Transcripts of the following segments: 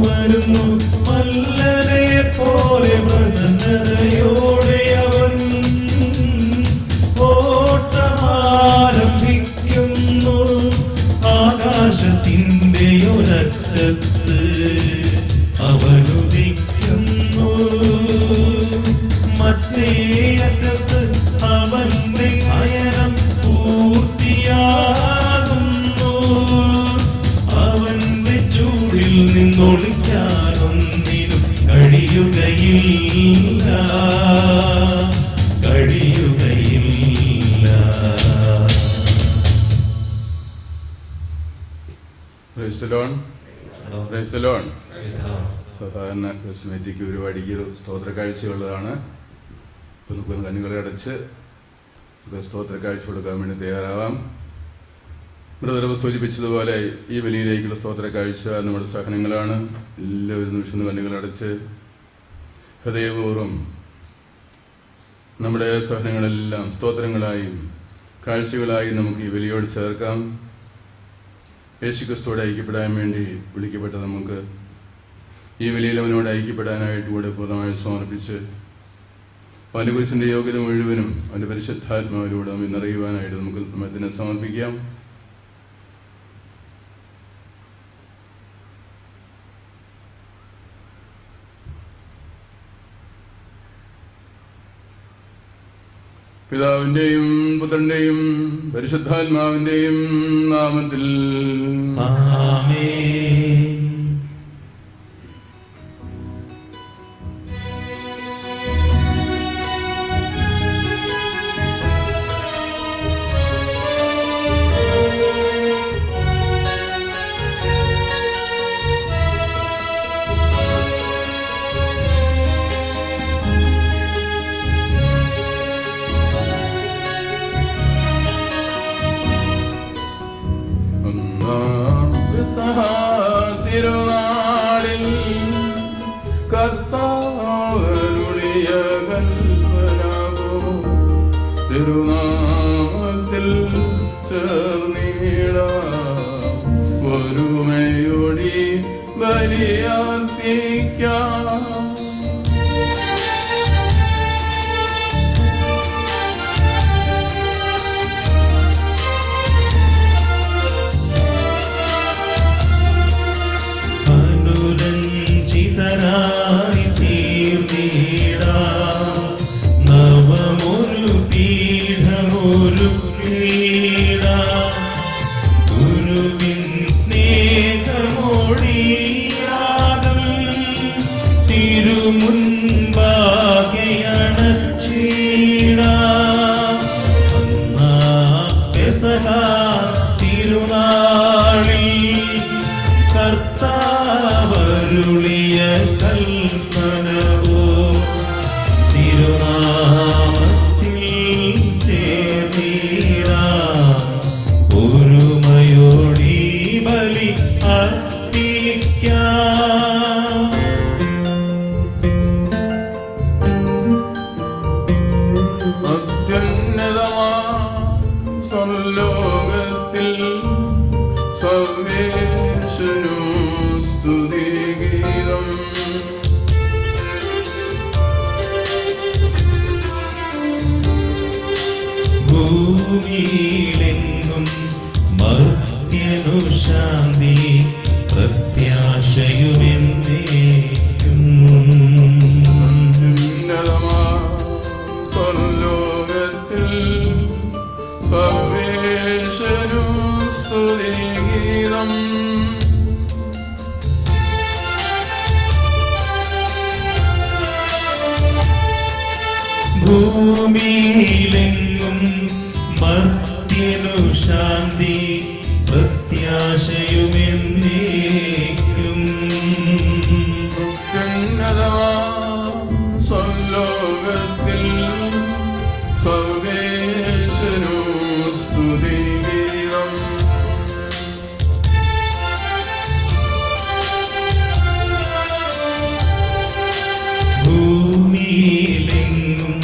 വരുന്നു മല്ലനെ പോലെ പ്രസന്നതയോടെ അവൻ ഓട്ടമാരംഭിക്കുന്നു. ആകാശത്തിന്റെ ഒരറ്റത്ത് അവനുദിക്കുന്നു, മറ്റേ അറ്റത്ത് അവന്റെ അയനം പൂർത്തിയാകുന്നു. അവന്റെ ചൂടിൽ നിന്നൊളിക്കാനൊന്നിനും കഴിയുകയില്ല. സാധാരണ ക്രിസ്മറ്റിക്ക് ഒരു വടിക്കൊരു സ്തോത്ര കാഴ്ചയുള്ളതാണ്. ഇപ്പം നമുക്ക് കണ്ണുകളെ അടച്ച് സ്തോത്ര കാഴ്ച കൊടുക്കാൻ വേണ്ടി തയ്യാറാവാം. ബ്രദർ സൂചിപ്പിച്ചതുപോലെ ഈ ബലിയിലേക്കുള്ള സ്തോത്ര കാഴ്ച നമ്മുടെ സഹനങ്ങളാണ്. എല്ലാവരും നിമിഷം കണ്ണുകളടച്ച് ഹൃദയപൂർവ്വം നമ്മുടെ സഹനങ്ങളെല്ലാം സ്തോത്രങ്ങളായും കാഴ്ചകളായും നമുക്ക് ഈ ബലിയോട് ചേർക്കാം. യേശുക്രിസ്തുവോട് ഐക്യപ്പെടാൻ വേണ്ടി വിളിക്കപ്പെട്ട നമുക്ക് ഈ ബലിയിൽ അവനോട് ഐക്യപ്പെടാനായിട്ട് കൂടെ പൂർണ്ണമായി സമർപ്പിച്ച് അവൻ്റെ കുരിശിൻ്റെ യോഗ്യത മുഴുവനും അവൻ്റെ പരിശുദ്ധാത്മാവിലൂടെ നമ്മൾ ഇന്നറിയുവാനായിട്ട് നമുക്ക് നമ്മെ സമർപ്പിക്കാം. പിതാവിന്റെയും പുത്രന്റെയും പരിശുദ്ധാത്മാവിന്റെയും നാമത്തിൽ ആമേൻ. തിരുനാളിൽ കർത്താവരുളിയ കൽപ്പനവോ തിരുനാമത്തിൽ ചേർന്നിടാം. ഒരുമയോടി ബലിയർപ്പിക്കാം. നവമൊരു പീഠമൊരു ക്രീഡ ഗുരുവിൻ സ്നേഹമോടിയാകും തിരുമുൻപാകെയണച്ചീട. പെസഹ തിരുനാളിൽ കർത്താവരുളിയ കൽപ്പനവോ തിരുനാമത്തിൽ ചേർന്നിടാം. ഒരുമയോടി ബലി അർപ്പിക്കാം. അത്യുന്നതമാ സ്വർലോകത്തിൽ സർവേശ്വരനും സ്തുതിഗീതം. ഭൂമിയിലെങ്ങും മർത്യനു ശാന്തി പ്രത്യാശയുമെന്നേക്കും. സ്വർലോകത്തിൽ സർവേശ്വരനും സ്തുതിഗീതം. ഭൂമിയിലെങ്ങും മർത്യനു ശാന്തി പ്രത്യാശയുമെന്നേക്കും. സ്വർലോകത്തിൽ സർവേശ്വരനും സ്തുതിഗീതം. ഭൂമിയിലെങ്ങും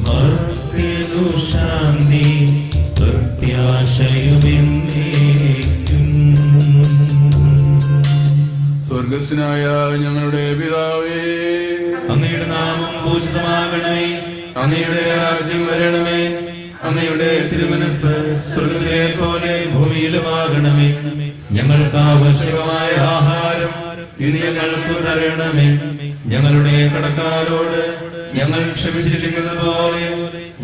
മർത്യനു ശാന്തി പ്രത്യാശയുമെന്നേക്കും. സ്വർഗസ്നായ ഞങ്ങളുടെ പിതാവേ, അങ്ങയുടെ നാമം പൂജിതമാകണമേ. അങ്ങയുടെ രാജ്യം വരണമേ. അങ്ങയുടെ തിരുമനസ് സ്വർഗത്തിലെ പോലെ ഭൂമിയിലുമാകണമേ. ഞങ്ങൾക്ക് ആവശ്യമായ ആഹാരം ഇനി ഞങ്ങൾക്ക് തരണമേ. ഞങ്ങളുടെ കടക്കാരോട് ഞങ്ങൾ ക്ഷമിച്ചിരിക്കുന്നത് പോലെ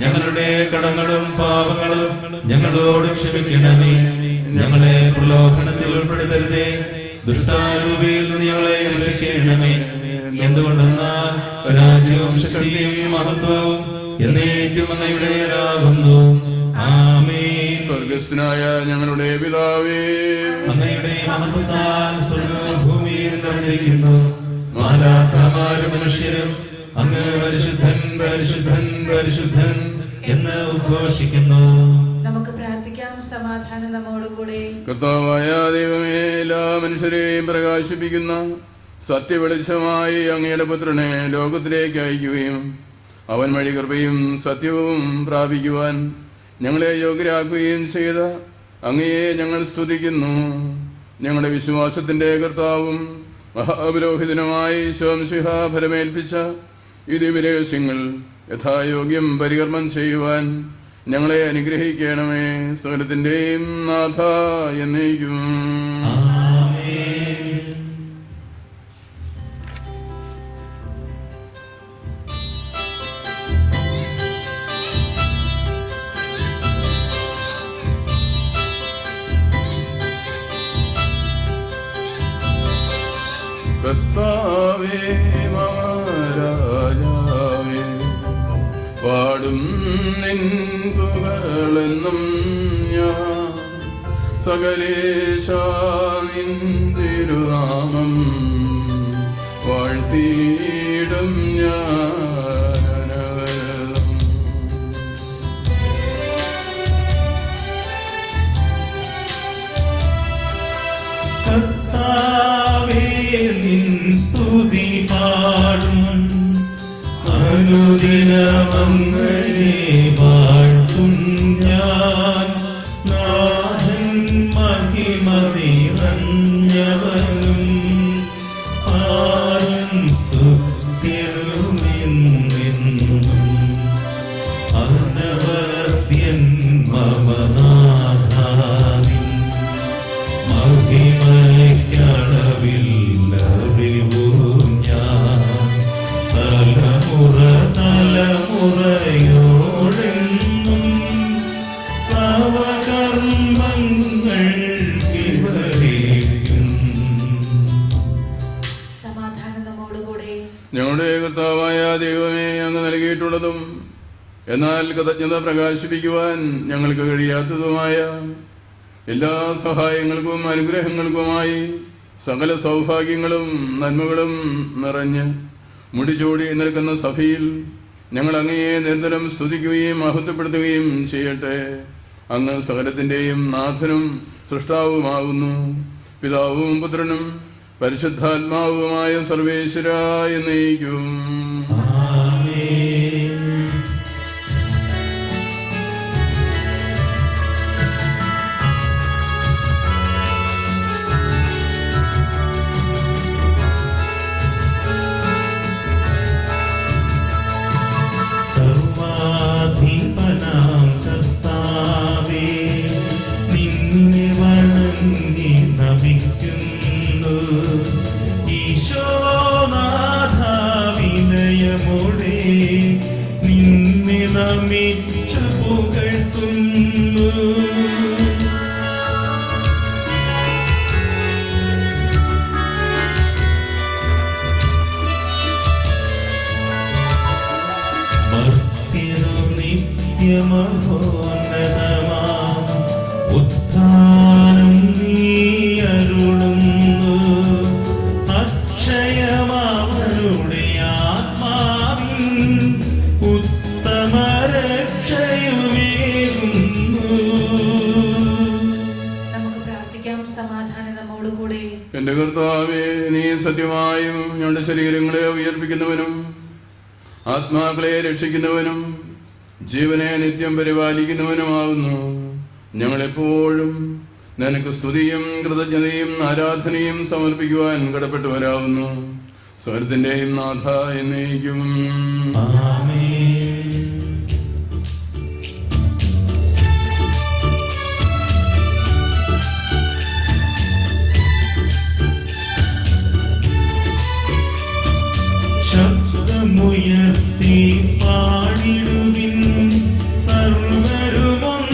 ഞങ്ങളുടെ കടങ്ങളും പാപങ്ങളും ഞങ്ങളോട് ക്ഷമിക്കണമേ. ഞങ്ങളെ പ്രലോഭനത്തിൽ ഉൾപ്പെടുത്തരുതേ, ദുഷ്ടാരൂപിയിൽ നിന്ന് ഞങ്ങളെ രക്ഷിക്കണമേ. എന്തുകൊണ്ടെന്നാൽ രാജ്യവും ശക്തിയും മഹത്വവും എന്നേക്കും അങ്ങയുടേതാകുന്നു. ആമേൻ. സ്വർഗസ്ഥനായ ഞങ്ങളുടെ പിതാവേ, അങ്ങയുടെ മഹത്വത്താൽ സ്വർഗ്ഗവും ഭൂമിയും നിറഞ്ഞിരിക്കുന്നു. മാലാഖമാരും മനുഷ്യരും അങ്ങ് പരിശുദ്ധൻ പരിശുദ്ധൻ പരിശുദ്ധൻ എന്ന് ഉദ്ഘോഷിക്കുന്നു. നമുക്ക് പ്രാർത്ഥിക്കാം. സമാധാനം നമ്മോടുകൂടെ. കർത്താവായ ദൈവമേ, എല്ലാ മനുഷ്യരെയും പ്രകാശിപ്പിക്കുന്ന സത്യവെളിച്ചമായി അങ്ങയുടെ പുത്രനെ ലോകത്തിലേക്ക് അയക്കുകയും അവൻ വഴി കൃപയും സത്യവും പ്രാപിക്കുവാൻ ഞങ്ങളെ യോഗ്യരാക്കുകയും ചെയ്ത അങ്ങയെ ഞങ്ങൾ സ്തുതിക്കുന്നു. ഞങ്ങളുടെ വിശ്വാസത്തിന്റെ കർത്താവും മഹാപുരോഹിതനുമായി ശോംശിഹ ഫലമേൽപ്പിച്ച ഈ ദിവ്യരഹസ്യങ്ങൾ യഥായോഗ്യം പരികർമ്മം ചെയ്യുവാൻ ഞങ്ങളെ അനുഗ്രഹിക്കണമേ. സകലത്തിന്റെയും നാഥ എന്നേക്കും. കർത്താവേ മഹാരാജാവേ, പാടും നിൻ പുകഴെന്നും ഞാൻ. സകലേശാ നിൻ തിരുനാമം വാഴ്ത്തിയിടും ഞാനവരതം. കർത്താവേ, നിൻ സ്തുതി പാടും, അനുദിനമങ്ങയെ വാഴ്ത്തും ഞാൻ. നാഥൻ മഹിമ നിറഞ്ഞവനും ആരും സ്തുത്യരുമെന്നും അനവദ്യൻ മമ നാഥാവിൻ മഹിമയ്ക്കളവില്ലറിവൂ ഞാൻ. തലമുറ തലമുറയോടെന്നും തവ കർമ്മങ്ങൾ വിവരിക്കും. സമാധാനം നമ്മോടുകൂടെ. ഞങ്ങളുടെ കർത്താവായ ദൈവമേ, അങ്ങ് നൽകിയിട്ടുള്ളതും എന്നാൽ കൃതജ്ഞത പ്രകാശിപ്പിക്കുവാൻ ഞങ്ങൾക്ക് കഴിയാത്തതുമായ എല്ലാ സഹായങ്ങൾക്കും അനുഗ്രഹങ്ങൾക്കുമായി സകല സൗഭാഗ്യങ്ങളും നന്മകളും നിറഞ്ഞ് മുടിചൂടി നിൽക്കുന്ന സഭയിൽ ഞങ്ങൾ അങ്ങയെ നിരന്തരം സ്തുതിക്കുകയും മഹത്വപ്പെടുത്തുകയും ചെയ്യട്ടെ. അങ്ങ് സകലത്തിൻ്റെയും നാഥനും സൃഷ്ടാവുമാകുന്നു. പിതാവും പുത്രനും പരിശുദ്ധാത്മാവുമായ സർവേശ്വരായ എന്നേക്കും. സർവാധിപനാം കർത്താവേ, നിന്നെ വണങ്ങി നമിക്കുന്നു. ഈശോനാഥ വിനയമോടെ നിന്നെ നമിച്ചു പുകഴ്ത്തുന്നു. ഭക്തിരു നിത്യമഹോന്നതമാം ഉത്ഥാനം നീ അരുളുന്നു. അക്ഷയമാവരുടെ ആത്മാവിൻ ഉത്തമ രക്ഷയുമേകുന്നു. നമുക്ക് പ്രാർത്ഥിക്കാം. സമാധാനം നമ്മോടുകൂടെ. എന്റെ കർത്താവേ, നീ സത്യമായും ഞങ്ങളുടെ ശരീരങ്ങളെ ഉയർപ്പിക്കുന്നവനും ആത്മാക്കളെ രക്ഷിക്കുന്നവനും ജീവനെ നിത്യം പരിപാലിക്കുന്നവനുമാകുന്നു. ഞങ്ങളെപ്പോഴും നിനക്ക് സ്തുതിയും കൃതജ്ഞതയും ആരാധനയും സമർപ്പിക്കുവാൻ കടപ്പെട്ടവരാവുന്നു. സ്വർഗത്തിന്റെയും നാഥ എന്നേക്കും. ആമേൻ. ശബ്ദമുയർത്തി പാടിടുവിൻ, സർവരുമൊന്നായി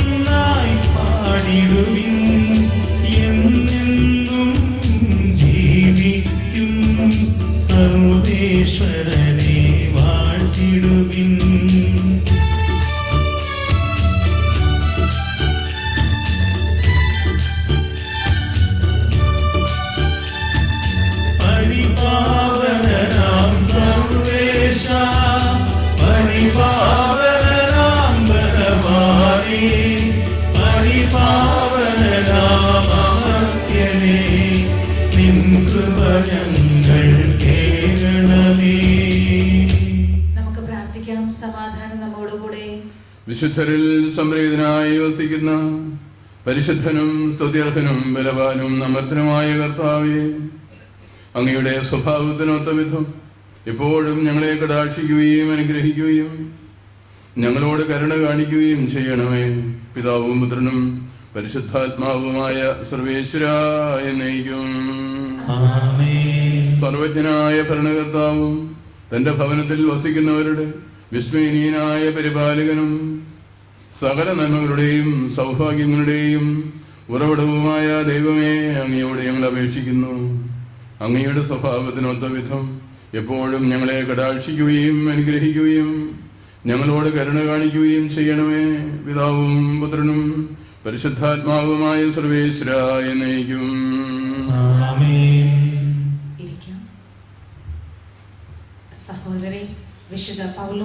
പാടിടുവിൻ. എന്നെന്നും ജീവിക്കും സർവേശ്വരനെ വാഴ്ത്തിടുവിൻ. പരിപാവനനാം സർവേശ, പരിപാവനനാം ബലവാനേ, പരിപാവനനാം അമർത്യനേ, നിൻ കൃപ ഞങ്ങൾ കേൾക്കണമേ. നമുക്ക് പ്രാർത്ഥിക്കാം. സമാധാനം നമ്മോടുകൂടെ. വിശുദ്ധരിൽ സംപ്രീതനായി വസിക്കുന്ന പരിശുദ്ധനും സ്തുത്യർഹനും ബലവാനും അമർത്തനുമായ കർത്താവേ, അങ്ങയുടെ സ്വഭാവത്തിനൊത്ത വിധം എപ്പോഴും ഞങ്ങളെ കടാക്ഷിക്കുകയും അനുഗ്രഹിക്കുകയും ഞങ്ങളോട് കരുണ കാണിക്കുകയും ചെയ്യണമേ. പിതാവും പുത്രനും പരിശുദ്ധാത്മാവുമായ സർവേശ്വരായ എന്നേക്കും. ആമേൻ. സർവജ്ഞനായ ഭരണകർത്താവും തന്റെ ഭവനത്തിൽ വസിക്കുന്നവരുടെ വിസ്മയനീയനായ പരിപാലകനും സകല നന്മകളുടെയും സൗഭാഗ്യങ്ങളുടെയും ഉറവിടവുമായ ദൈവമേ, അങ്ങയോട് ഞങ്ങൾ അപേക്ഷിക്കുന്നു. അങ്ങയുടെ സ്വഭാവത്തിനൊത്ത വിധം എപ്പോഴും ഞങ്ങളെ കടാക്ഷിക്കുകയും അനുഗ്രഹിക്കുകയും ഞങ്ങളോട് കരുണ കാണിക്കുകയും ചെയ്യണമേ. പിതാവും പുത്രനും പരിശുദ്ധാത്മാവുമായ സർവേശ്വരായ എന്നേക്കും. ആമേൻ. ഇരിക്കാം. സഹോദരരെ, വിശുദ്ധ പൗലോസ്